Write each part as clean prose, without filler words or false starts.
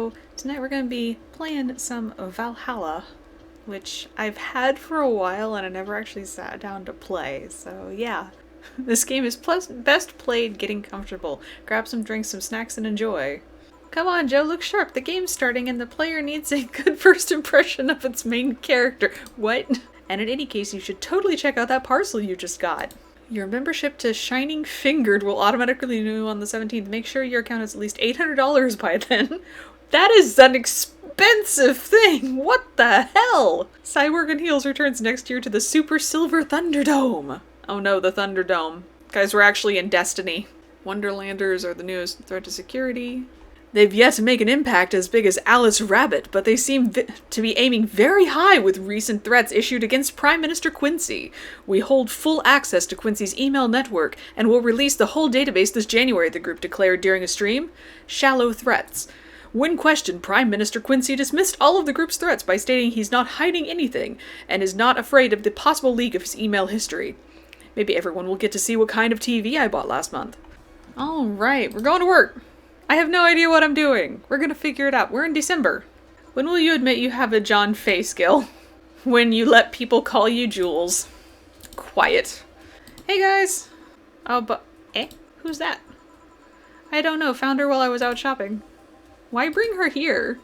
So tonight we're going to be playing some Valhalla, which I've had for a while and I never actually sat down to play. So yeah, this game is best played getting comfortable. Grab some drinks, some snacks, and enjoy. Come on, Joe, look sharp. The game's starting and the player needs a good first impression of its main character. What? And in any case, you should totally check out that parcel you just got. Your membership to Shining Fingered will automatically renew on the 17th. Make sure your account is at least $800 by then. That is an expensive thing! What the hell? Cyborg and Heels returns next year to the Super Silver Thunderdome. Oh no, the Thunderdome. Guys, we're actually in Destiny. Wonderlanders are the newest threat to security. They've yet to make an impact as big as Alice Rabbit, but they seem to be aiming very high with recent threats issued against Prime Minister Quincy. We hold full access to Quincy's email network and will release the whole database this January, the group declared during a stream. Shallow threats. When questioned, Prime Minister Quincy dismissed all of the group's threats by stating he's not hiding anything and is not afraid of the possible leak of his email history. Maybe everyone will get to see what kind of TV I bought last month. Alright, we're going to work. I have no idea what I'm doing. We're gonna figure it out. We're in December. When will you admit you have a John Fay skill? When you let people call you Jules. Quiet. Hey guys! Oh, but... Who's that? I don't know. Found her while I was out shopping. Why bring her here?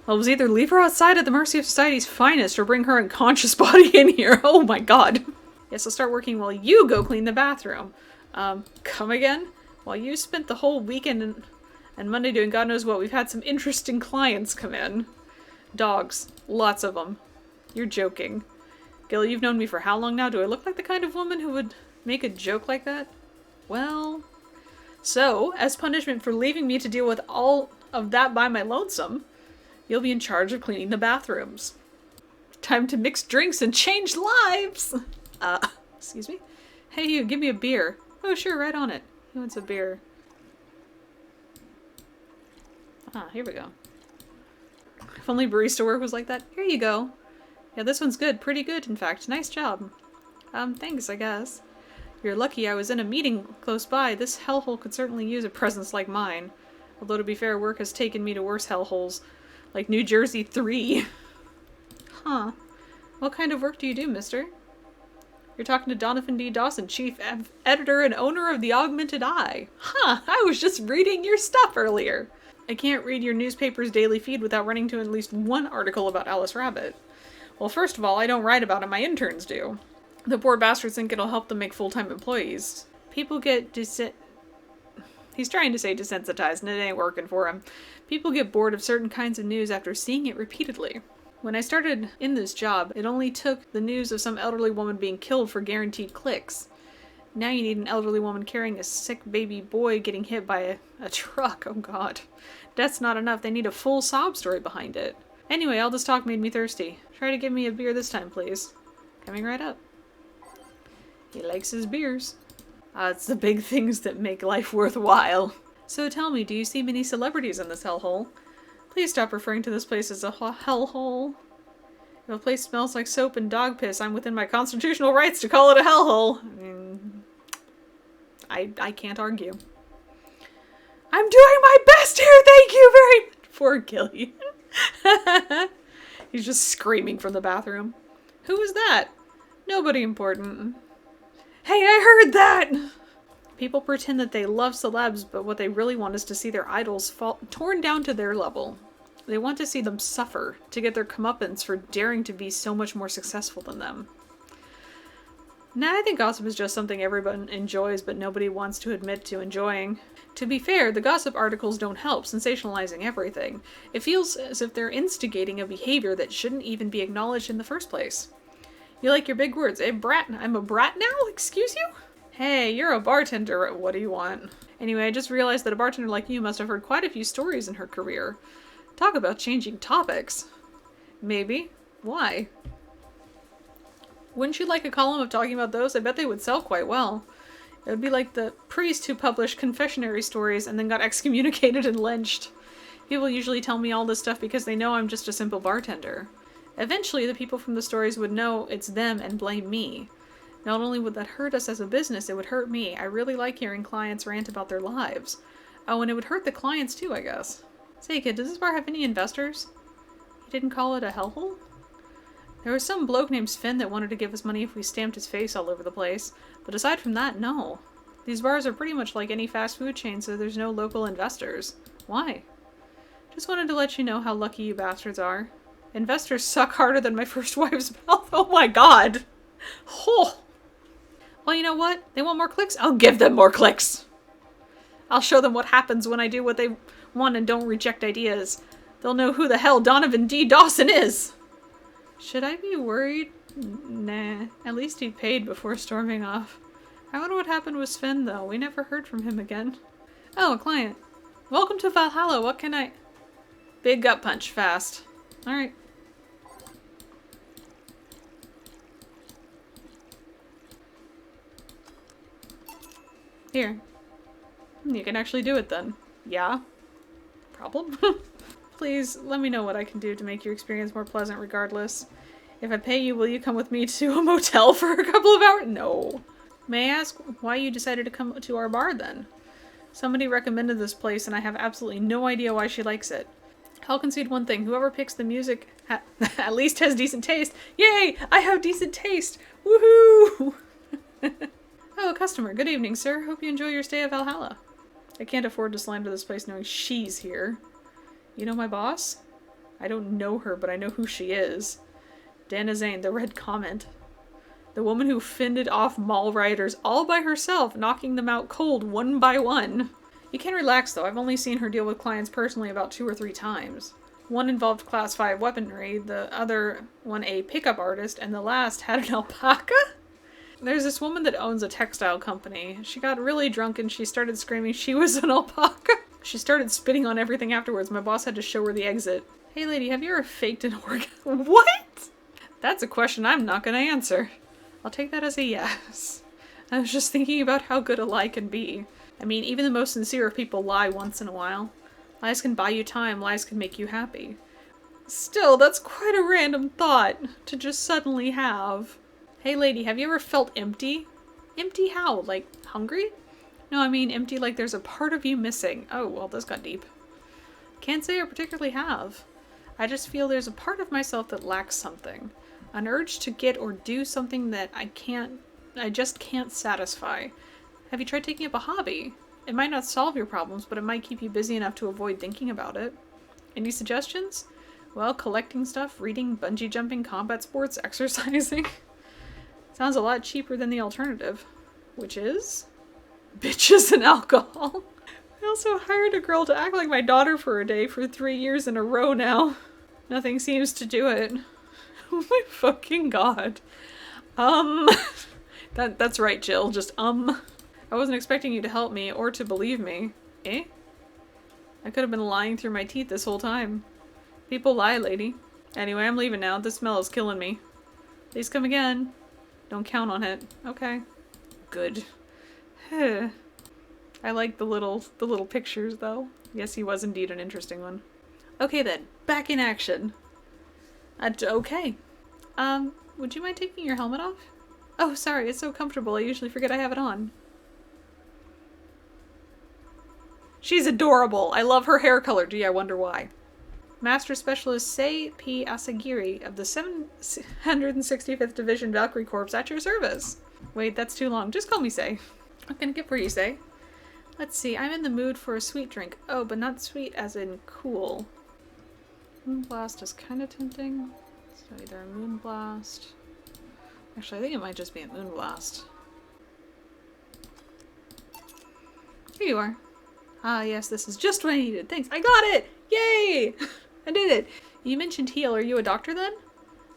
Well, it was either leave her outside at the mercy of society's finest or bring her unconscious body in here. Oh my god. Yes, I'll start working while you go clean the bathroom. Come again? While you spent the whole weekend and Monday doing God knows what, we've had some interesting clients come in. Dogs. Lots of them. You're joking. Gil, you've known me for how long now? Do I look like the kind of woman who would make a joke like that? Well... So, as punishment for leaving me to deal with all of that by my lonesome, you'll be in charge of cleaning the bathrooms. Time to mix drinks and change lives! Excuse me? Hey you, give me a beer. Oh sure, right on it. He wants a beer. Ah, here we go. If only barista work was like that. Here you go. Yeah, this one's good. Pretty good, in fact. Nice job. Thanks, I guess. You're lucky I was in a meeting close by. This hellhole could certainly use a presence like mine. Although, to be fair, work has taken me to worse hellholes. Like New Jersey 3. Huh. What kind of work do you do, mister? You're talking to Donovan D. Dawson, chief editor and owner of the Augmented Eye. Huh, I was just reading your stuff earlier. I can't read your newspaper's daily feed without running to at least one article about Alice Rabbit. Well, first of all, I don't write about it, my interns do. The poor bastards think it'll help them make full-time employees. People get He's trying to say desensitized, and it ain't working for him. People get bored of certain kinds of news after seeing it repeatedly. When I started in this job, it only took the news of some elderly woman being killed for guaranteed clicks. Now you need an elderly woman carrying a sick baby boy getting hit by a truck. Oh god. That's not enough. They need a full sob story behind it. Anyway, all this talk made me thirsty. Try to give me a beer this time, please. Coming right up. He likes his beers. It's the big things that make life worthwhile. So tell me, do you see many celebrities in this hellhole? Please stop referring to this place as a hellhole. If a place smells like soap and dog piss, I'm within my constitutional rights to call it a hellhole. I can't argue. I'm doing my best here, thank you very much! Poor Gilly. He's just screaming from the bathroom. Who was that? Nobody important. Hey, I heard that! People pretend that they love celebs, but what they really want is to see their idols torn down to their level. They want to see them suffer, to get their comeuppance for daring to be so much more successful than them. Nah, I think gossip is just something everyone enjoys, but nobody wants to admit to enjoying. To be fair, the gossip articles don't help, sensationalizing everything. It feels as if they're instigating a behavior that shouldn't even be acknowledged in the first place. You like your big words. Hey, brat, I'm a brat now? Excuse you? Hey, you're a bartender. What do you want? Anyway, I just realized that a bartender like you must have heard quite a few stories in her career. Talk about changing topics. Maybe. Why? Wouldn't you like a column of talking about those? I bet they would sell quite well. It would be like the priest who published confessionary stories and then got excommunicated and lynched. People usually tell me all this stuff because they know I'm just a simple bartender. Eventually, the people from the stories would know it's them and blame me. Not only would that hurt us as a business, it would hurt me. I really like hearing clients rant about their lives. Oh, and it would hurt the clients too, I guess. Say, kid, does this bar have any investors? You didn't call it a hellhole? There was some bloke named Sven that wanted to give us money if we stamped his face all over the place. But aside from that, no. These bars are pretty much like any fast food chain, so there's no local investors. Why? Just wanted to let you know how lucky you bastards are. Investors suck harder than my first wife's mouth. Oh my god! Oh. Well, you know what? They want more clicks? I'll give them more clicks! I'll show them what happens when I do what they want and don't reject ideas. They'll know who the hell Donovan D. Dawson is! Should I be worried? Nah. At least he paid before storming off. I wonder what happened with Sven, though. We never heard from him again. Oh, a client. Welcome to Valhalla. What can I... Big gut punch. Fast. Alright. Here. You can actually do it then. Yeah? Problem? Please, let me know what I can do to make your experience more pleasant regardless. If I pay you, will you come with me to a motel for a couple of hours? No. May I ask why you decided to come to our bar then? Somebody recommended this place and I have absolutely no idea why she likes it. I'll concede one thing. Whoever picks the music at least has decent taste. Yay! I have decent taste! Woohoo! Oh, a customer. Good evening, sir. Hope you enjoy your stay at Valhalla. I can't afford to slander this place knowing she's here. You know my boss? I don't know her, but I know who she is. Dana Zane, the Red Comment. The woman who fended off mall rioters all by herself, knocking them out cold one by one. You can relax though, I've only seen her deal with clients personally about 2 or 3 times. One involved class 5 weaponry, the other one a pickup artist, and the last had an alpaca? There's this woman that owns a textile company. She got really drunk and she started screaming she was an alpaca. She started spitting on everything afterwards. My boss had to show her the exit. Hey lady, have you ever faked an orgasm? What? That's a question I'm not gonna answer. I'll take that as a yes. I was just thinking about how good a lie can be. I mean, even the most sincere of people lie once in a while. Lies can buy you time, lies can make you happy. Still, that's quite a random thought to just suddenly have. Hey lady, have you ever felt empty? Empty how? Like, hungry? No, I mean empty like there's a part of you missing. Oh, well, this got deep. Can't say I particularly have. I just feel there's a part of myself that lacks something. An urge to get or do something that I just can't satisfy. Have you tried taking up a hobby? It might not solve your problems, but it might keep you busy enough to avoid thinking about it. Any suggestions? Well, collecting stuff, reading, bungee jumping, combat sports, exercising. Sounds a lot cheaper than the alternative. Which is? Bitches and alcohol. I also hired a girl to act like my daughter for a day for 3 years in a row now. Nothing seems to do it. Oh my fucking god. That's right, Jill. Just, I wasn't expecting you to help me or to believe me. Eh? I could have been lying through my teeth this whole time. People lie, lady. Anyway, I'm leaving now. This smell is killing me. Please come again. Don't count on it. Okay. Good. I like the little pictures, though. Yes, he was indeed an interesting one. Okay then, back in action. Okay. Would you mind taking your helmet off? Oh, sorry, it's so comfortable. I usually forget I have it on. She's adorable. I love her hair color. Gee, I wonder why. Master Specialist Sei P. Asagiri of the 765th Division Valkyrie Corps at your service. Wait, that's too long. Just call me Sei. What can I get for you, Sei? Let's see. I'm in the mood for a sweet drink. Oh, but not sweet as in cool. Moonblast is kind of tempting. So either a Moonblast... Actually, I think it might just be a Moonblast. Here you are. Ah, yes, this is just what I needed. Thanks. I got it! Yay! I did it. You mentioned heal. Are you a doctor then?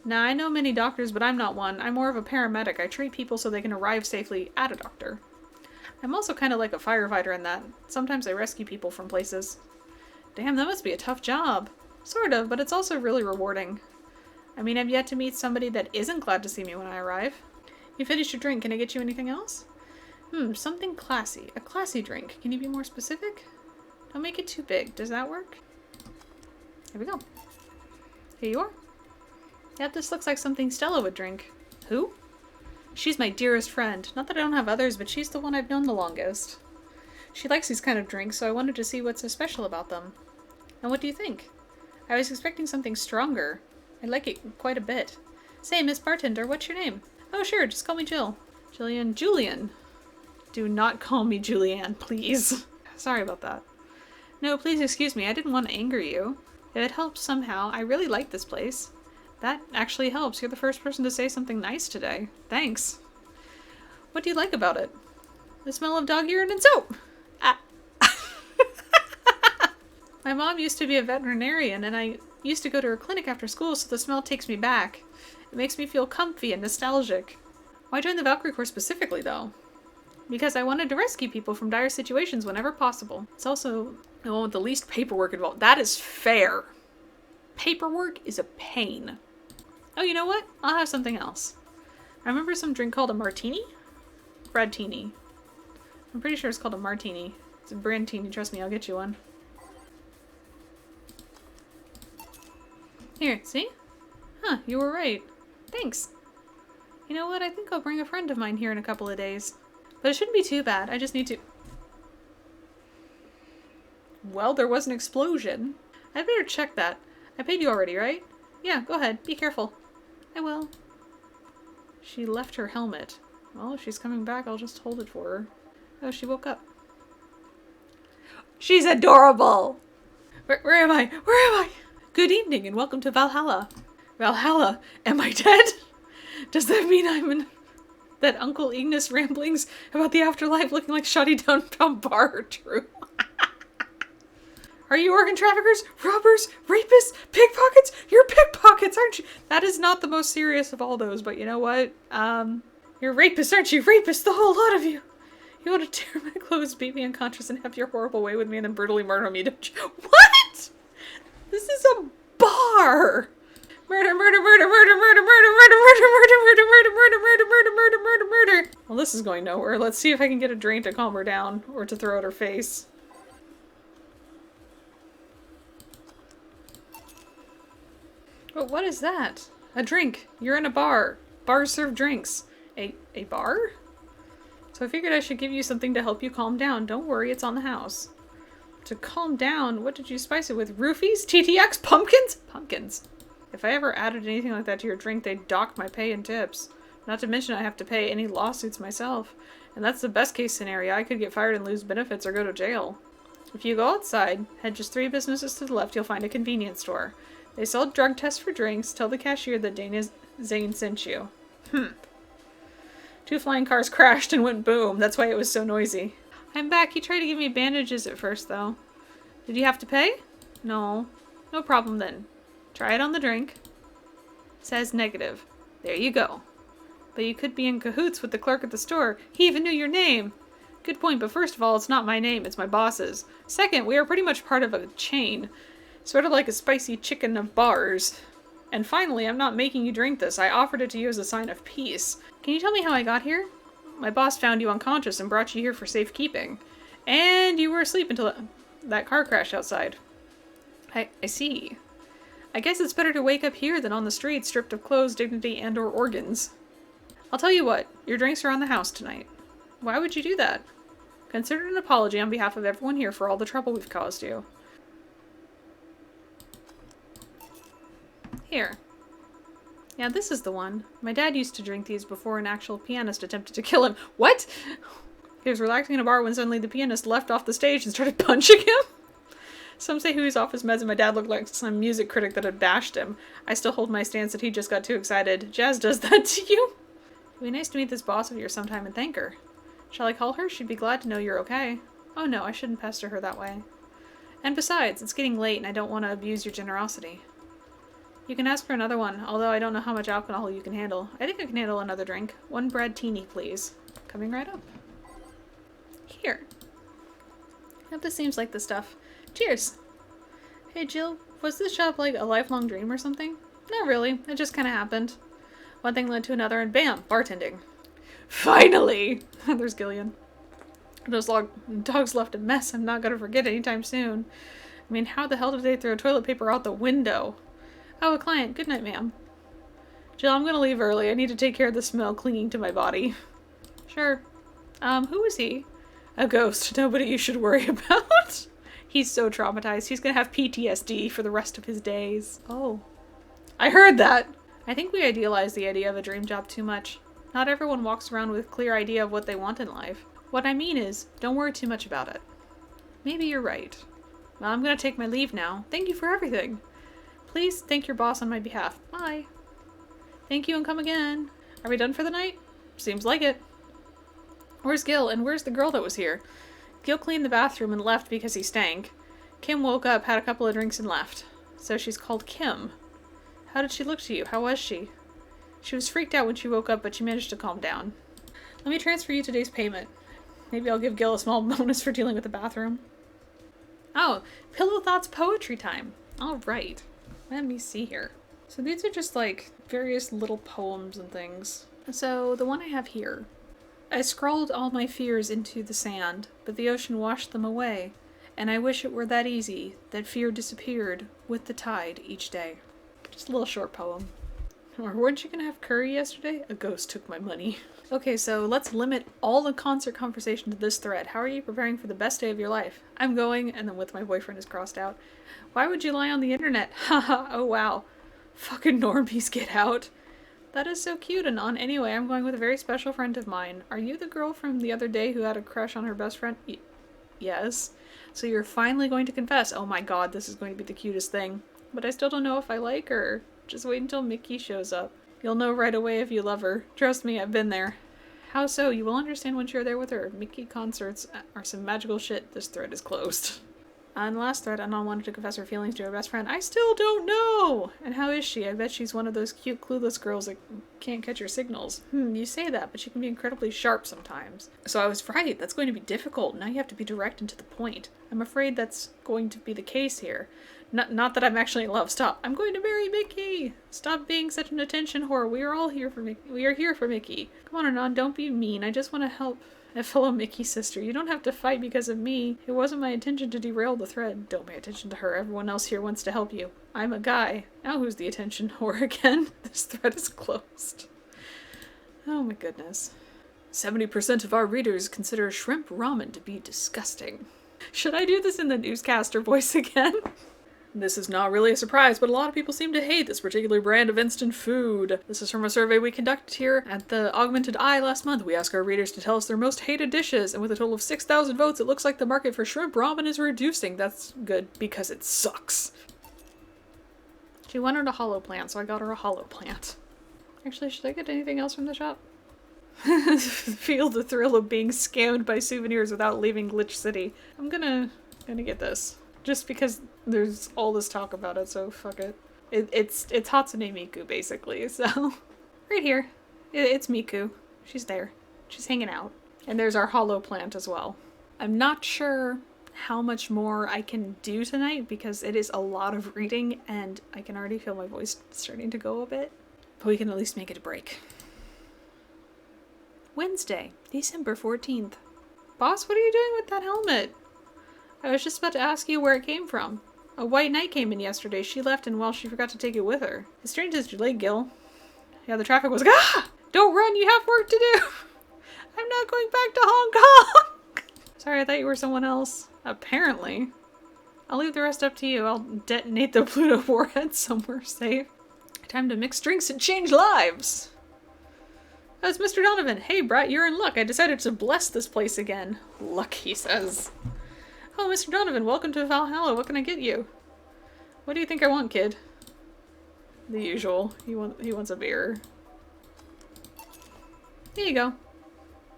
Nah, I know many doctors, but I'm not one. I'm more of a paramedic. I treat people so they can arrive safely at a doctor. I'm also kind of like a firefighter in that. Sometimes I rescue people from places. Damn, that must be a tough job. Sort of, but it's also really rewarding. I mean, I've yet to meet somebody that isn't glad to see me when I arrive. You finished your drink. Can I get you anything else? Something classy. A classy drink. Can you be more specific? Don't make it too big. Does that work? Here we go. Here you are. Yep, this looks like something Stella would drink. Who? She's my dearest friend. Not that I don't have others, but she's the one I've known the longest. She likes these kind of drinks, so I wanted to see what's so special about them. And what do you think? I was expecting something stronger. I like it quite a bit. Say, Miss Bartender, what's your name? Oh, sure, just call me Jill. Jillian. Julian. Do not call me Julianne, please. Sorry about that. No, please excuse me. I didn't want to anger you. If it helps somehow, I really like this place. That actually helps. You're the first person to say something nice today. Thanks. What do you like about it? The smell of dog urine and soap. Ah. My mom used to be a veterinarian, and I used to go to her clinic after school, so the smell takes me back. It makes me feel comfy and nostalgic. Why join the Valkyrie Corps specifically, though? Because I wanted to rescue people from dire situations whenever possible. It's also the one with the least paperwork involved. That is fair. Paperwork is a pain. Oh, you know what? I'll have something else. I remember some drink called a martini? Bradtini. I'm pretty sure it's called a martini. It's a brandtini. Trust me, I'll get you one. Here, see? Huh, you were right. Thanks. You know what? I think I'll bring a friend of mine here in a couple of days. But it shouldn't be too bad. I just need to... Well, there was an explosion. I'd better check that. I paid you already, right? Yeah, go ahead. Be careful. I will. She left her helmet. Well, if she's coming back, I'll just hold it for her. Oh, she woke up. She's adorable! Where am I? Where am I? Good evening and welcome to Valhalla. Valhalla? Am I dead? Does that mean I'm in that Uncle Ignis ramblings about the afterlife looking like shoddy downtown bar are true? Are you organ traffickers, robbers, rapists, pickpockets? You're pickpockets, aren't you? That is not the most serious of all those, but you know what? You're rapists, aren't you? Rapists, the whole lot of you. You want to tear my clothes, beat me unconscious, and have your horrible way with me and then brutally murder me, don't you? What? This is a bar! Murder, murder, murder, murder, murder, murder, murder, murder, murder, murder, murder, murder, murder, murder, murder, murder, murder. Well, this is going nowhere. Let's see if I can get a drink to calm her down, or to throw at her face. But what is that? A drink. You're in a bar. Bars serve drinks. A bar? So I figured I should give you something to help you calm down. Don't worry, it's on the house. To calm down, what did you spice it with? Roofies? TTX? Pumpkins? Pumpkins. If I ever added anything like that to your drink, they'd dock my pay and tips. Not to mention I have to pay any lawsuits myself. And that's the best case scenario. I could get fired and lose benefits or go to jail. If you go outside, head just 3 businesses to the left, you'll find a convenience store. They sell drug tests for drinks. Tell the cashier that Zane sent you. 2 flying cars crashed and went boom. That's why it was so noisy. I'm back. He tried to give me bandages at first, though. Did you have to pay? No. No problem, then. Try it on the drink. Says negative. There you go. But you could be in cahoots with the clerk at the store. He even knew your name. Good point, but first of all, it's not my name, it's my boss's. Second, we are pretty much part of a chain. Sort of like a spicy chicken of bars. And finally, I'm not making you drink this. I offered it to you as a sign of peace. Can you tell me how I got here? My boss found you unconscious and brought you here for safekeeping. And you were asleep until that car crash outside. I see. I guess it's better to wake up here than on the street, stripped of clothes, dignity, and or organs. I'll tell you what, your drinks are on the house tonight. Why would you do that? Consider it an apology on behalf of everyone here for all the trouble we've caused you. Here. Yeah, this is the one. My dad used to drink these before an actual pianist attempted to kill him. What? He was relaxing in a bar when suddenly the pianist left off the stage and started punching him? Some say he was off his meds and my dad looked like some music critic that had bashed him. I still hold my stance that he just got too excited. Jazz does that to you? It'd be nice to meet this boss of yours sometime and thank her. Shall I call her? She'd be glad to know you're okay. Oh no, I shouldn't pester her that way. And besides, it's getting late and I don't want to abuse your generosity. You can ask for another one, although I don't know how much alcohol you can handle. I think I can handle another drink. 1 Bradtini, please. Coming right up. Here. Yep, this seems like the stuff. Cheers! Hey Jill, was this job like a lifelong dream or something? Not really, it just kinda happened. One thing led to another and bam, bartending. Finally! There's Gillian. Those dogs left a mess I'm not gonna forget anytime soon. I mean, how the hell did they throw toilet paper out the window? Oh, a client. Good night, ma'am. Jill, I'm gonna leave early. I need to take care of the smell clinging to my body. Sure. Who is he? A ghost. Nobody you should worry about. He's so traumatized. He's gonna have PTSD for the rest of his days. Oh. I heard that! I think we idealize the idea of a dream job too much. Not everyone walks around with a clear idea of what they want in life. What I mean is, don't worry too much about it. Maybe you're right. Well, I'm gonna take my leave now. Thank you for everything. Please thank your boss on my behalf. Bye. Thank you and come again. Are we done for the night? Seems like it. Where's Gil? And where's the girl that was here? Gil cleaned the bathroom and left because he stank. Kim woke up, had a couple of drinks, and left. So she's called Kim. How did she look to you? How was she? She was freaked out when she woke up, but she managed to calm down. Let me transfer you today's payment. Maybe I'll give Gil a small bonus for dealing with the bathroom. Oh, Pillow Thoughts poetry time. Alright. Let me see here. So these are just like various little poems and things. So the one I have here. I scrawled all my fears into the sand, but the ocean washed them away. And I wish it were that easy, that fear disappeared with the tide each day. Just a little short poem. Or weren't you gonna have curry yesterday? A ghost took my money. Okay, so let's limit all the concert conversation to this thread. How are you preparing for the best day of your life? I'm going, and then with my boyfriend is crossed out. Why would you lie on the internet? Haha, oh wow. Fucking normies, get out. That is so cute and on. Anyway, I'm going with a very special friend of mine. Are you the girl from the other day who had a crush on her best friend? Yes. So you're finally going to confess. Oh my god, this is going to be the cutest thing. But I still don't know if I like her. Just wait until Mickey shows up. You'll know right away if you love her. Trust me, I've been there. How so? You will understand once you're there with her. Mickey concerts are some magical shit. This thread is closed. On the last thread, Anon wanted to confess her feelings to her best friend. I still don't know! And how is she? I bet she's one of those cute, clueless girls that can't catch your signals. You say that, but she can be incredibly sharp sometimes. So I was right. That's going to be difficult. Now you have to be direct and to the point. I'm afraid that's going to be the case here. Not that I'm actually in love. Stop. I'm going to marry Mickey! Stop being such an attention whore. We are all here for Mickey. We are here for Mickey. Come on, Anon, don't be mean. I just want to help a fellow Mickey sister. You don't have to fight because of me. It wasn't my intention to derail the thread. Don't pay attention to her. Everyone else here wants to help you. I'm a guy. Now who's the attention whore again? This thread is closed. Oh my goodness. 70% of our readers consider shrimp ramen to be disgusting. Should I do this in the newscaster voice again? This is not really a surprise, but a lot of people seem to hate this particular brand of instant food. This is from a survey we conducted here at the Augmented Eye last month. We asked our readers to tell us their most hated dishes, and with a total of 6,000 votes, it looks like the market for shrimp ramen is reducing. That's good, because it sucks. She wanted a hollow plant, so I got her a hollow plant. Actually, should I get anything else from the shop? Feel the thrill of being scammed by souvenirs without leaving Glitch City. I'm gonna get this. Just because there's all this talk about it, so fuck it. It's Hatsune Miku, basically, so... Right here. It's Miku. She's there. She's hanging out. And there's our hollow plant as well. I'm not sure how much more I can do tonight, because it is a lot of reading, and I can already feel my voice starting to go a bit. But we can at least make it a break. Wednesday, December 14th. Boss, what are you doing with that helmet? I was just about to ask you where it came from. A white knight came in yesterday. She left and, well, she forgot to take it with her. It's strange that you're late, Gil. Yeah, the traffic was like, ah! Don't run, you have work to do! I'm not going back to Hong Kong! Sorry, I thought you were someone else. Apparently. I'll leave the rest up to you. I'll detonate the Pluto warhead somewhere safe. Time to mix drinks and change lives! Oh, it's Mr. Donovan. Hey, Brat, you're in luck. I decided to bless this place again. Luck, he says. Oh, Mr. Donovan, welcome to Valhalla. What can I get you? What do you think I want, kid? The usual. He wants a beer. Here you go.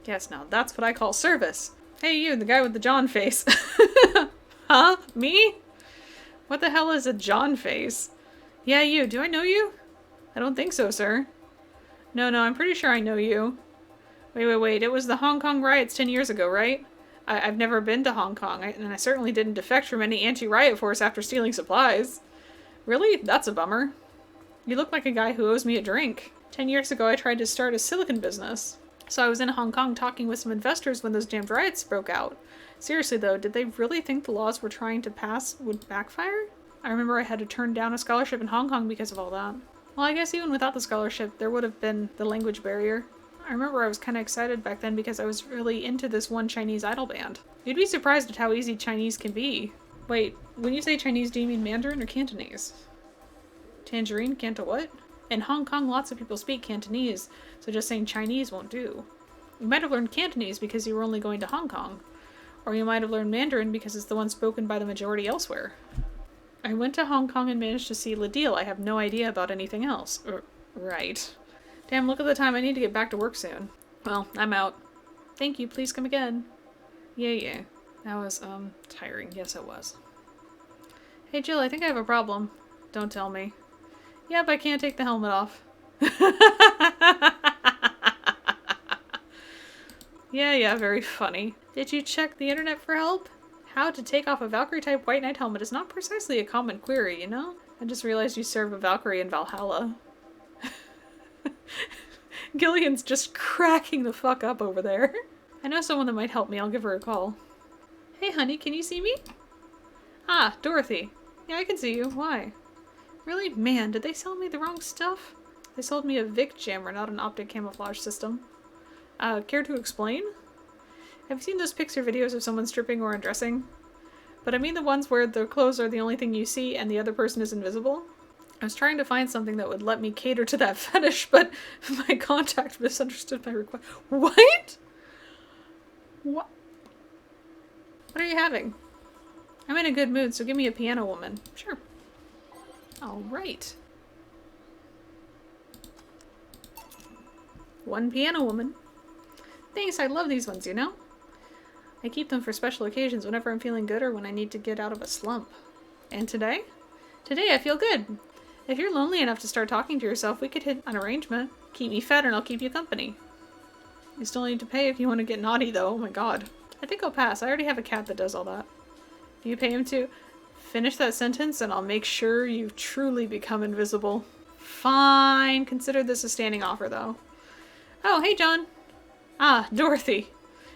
Yes, now that's what I call service. Hey, you, the guy with the John face. Huh? Me? What the hell is a John face? Yeah, you. Do I know you? I don't think so, sir. No, I'm pretty sure I know you. Wait. It was the Hong Kong riots 10 years ago, right? I've never been to Hong Kong, and I certainly didn't defect from any anti-riot force after stealing supplies. Really? That's a bummer. You look like a guy who owes me a drink. 10 years ago, I tried to start a silicon business. So I was in Hong Kong talking with some investors when those damned riots broke out. Seriously though, did they really think the laws we're trying to pass would backfire? I remember I had to turn down a scholarship in Hong Kong because of all that. Well, I guess even without the scholarship, there would have been the language barrier. I remember I was kind of excited back then because I was really into this one Chinese idol band. You'd be surprised at how easy Chinese can be. Wait, when you say Chinese, do you mean Mandarin or Cantonese? Tangerine? Canto what? In Hong Kong, lots of people speak Cantonese, so just saying Chinese won't do. You might have learned Cantonese because you were only going to Hong Kong. Or you might have learned Mandarin because it's the one spoken by the majority elsewhere. I went to Hong Kong and managed to see Le Deal. I have no idea about anything else. Right. Damn, look at the time. I need to get back to work soon. Well, I'm out. Thank you. Please come again. Yeah. That was, tiring. Yes, it was. Hey, Jill, I think I have a problem. Don't tell me. Yep, I can't take the helmet off. Yeah, very funny. Did you check the internet for help? How to take off a Valkyrie-type White Knight helmet is not precisely a common query, you know? I just realized you serve a Valkyrie in Valhalla. Gillian's just cracking the fuck up over there. I know someone that might help me. I'll give her a call. Hey, honey, can you see me? Ah, Dorothy. Yeah, I can see you. Why? Really? Man, did they sell me the wrong stuff? They sold me a Vic jammer, not an optic camouflage system. Care to explain? Have you seen those pics or videos of someone stripping or undressing? But I mean the ones where their clothes are the only thing you see and the other person is invisible? I was trying to find something that would let me cater to that fetish, but my contact misunderstood my request. What? What? What are you having? I'm in a good mood, so give me a piano woman. Sure. Alright. One piano woman. Thanks, I love these ones, you know? I keep them for special occasions whenever I'm feeling good or when I need to get out of a slump. And today? Today I feel good. If you're lonely enough to start talking to yourself, we could hit an arrangement. Keep me fed and I'll keep you company. You still need to pay if you want to get naughty though, oh my god. I think I'll pass, I already have a cat that does all that. Do you pay him to finish that sentence and I'll make sure you truly become invisible. Fine, consider this a standing offer though. Oh, hey John. Ah, Dorothy.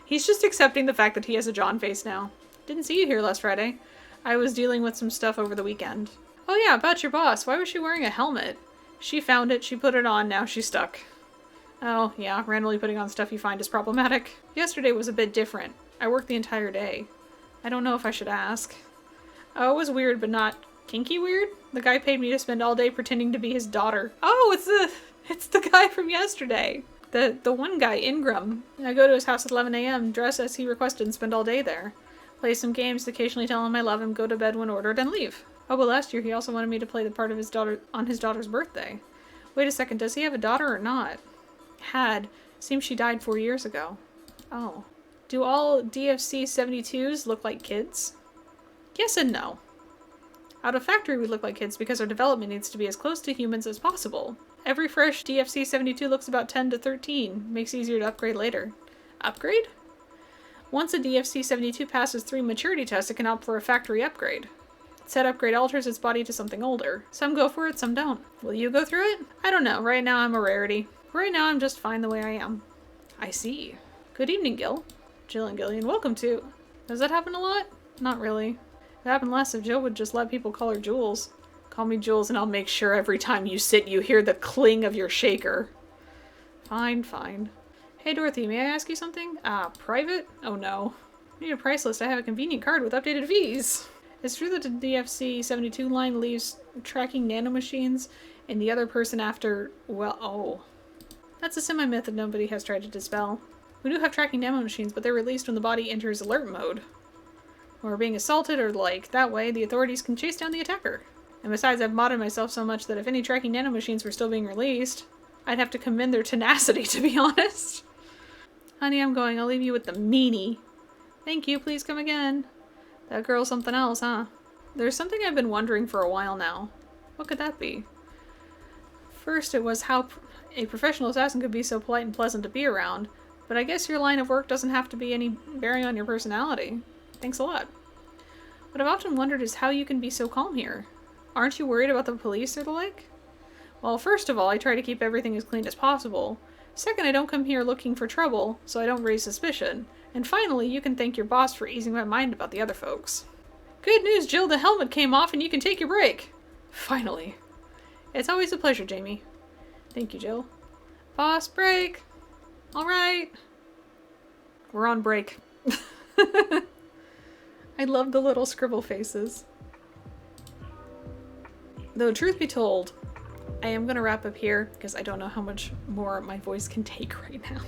He's just accepting the fact that he has a John face now. Didn't see you here last Friday. I was dealing with some stuff over the weekend. Oh yeah, about your boss. Why was she wearing a helmet? She found it, she put it on, now she's stuck. Oh, yeah, randomly putting on stuff you find is problematic. Yesterday was a bit different. I worked the entire day. I don't know if I should ask. Oh, it was weird, but not kinky weird? The guy paid me to spend all day pretending to be his daughter. Oh, it's the guy from yesterday. The one guy, Ingram. I go to his house at 11 a.m., dress as he requested, and spend all day there. Play some games, occasionally tell him I love him, go to bed when ordered, and leave. Oh, but last year he also wanted me to play the part of his daughter on his daughter's birthday. Wait a second, does he have a daughter or not? Had. Seems she died 4 years ago. Oh. Do all DFC 72s look like kids? Yes and no. Out of factory we look like kids because our development needs to be as close to humans as possible. Every fresh DFC 72 looks about 10 to 13. Makes it easier to upgrade later. Upgrade? Once a DFC 72 passes 3 maturity tests, it can opt for a factory upgrade. Said upgrade alters its body to something older. Some go for it, some don't. Will you go through it? I don't know. Right now I'm a rarity. Right now I'm just fine the way I am. I see. Good evening, Gil. Jill and Gillian, welcome to... Does that happen a lot? Not really. It happened less if Jill would just let people call her Jules. Call me Jules and I'll make sure every time you sit you hear the cling of your shaker. Fine, fine. Hey Dorothy, may I ask you something? Private? Oh no. I need a price list. I have a convenient card with updated fees. It's true that the DFC 72 line leaves tracking nanomachines and the other person after, well, oh. That's a semi-myth that nobody has tried to dispel. We do have tracking nanomachines, but they're released when the body enters alert mode. Or being assaulted or like, that way the authorities can chase down the attacker. And besides, I've modded myself so much that if any tracking nanomachines were still being released, I'd have to commend their tenacity, to be honest. Honey, I'm going. I'll leave you with the meanie. Thank you. Please come again. That girl's something else, huh? There's something I've been wondering for a while now. What could that be? First, it was how a professional assassin could be so polite and pleasant to be around, but I guess your line of work doesn't have to be any bearing on your personality. Thanks a lot. What I've often wondered is how you can be so calm here. Aren't you worried about the police or the like? Well, first of all, I try to keep everything as clean as possible. Second, I don't come here looking for trouble, so I don't raise suspicion. And finally, you can thank your boss for easing my mind about the other folks. Good news, Jill, the helmet came off and you can take your break. Finally. It's always a pleasure, Jamie. Thank you, Jill. Boss, break. All right. We're on break. I I love the little scribble faces. Though, truth be told, I am gonna wrap up here because I don't know how much more my voice can take right now.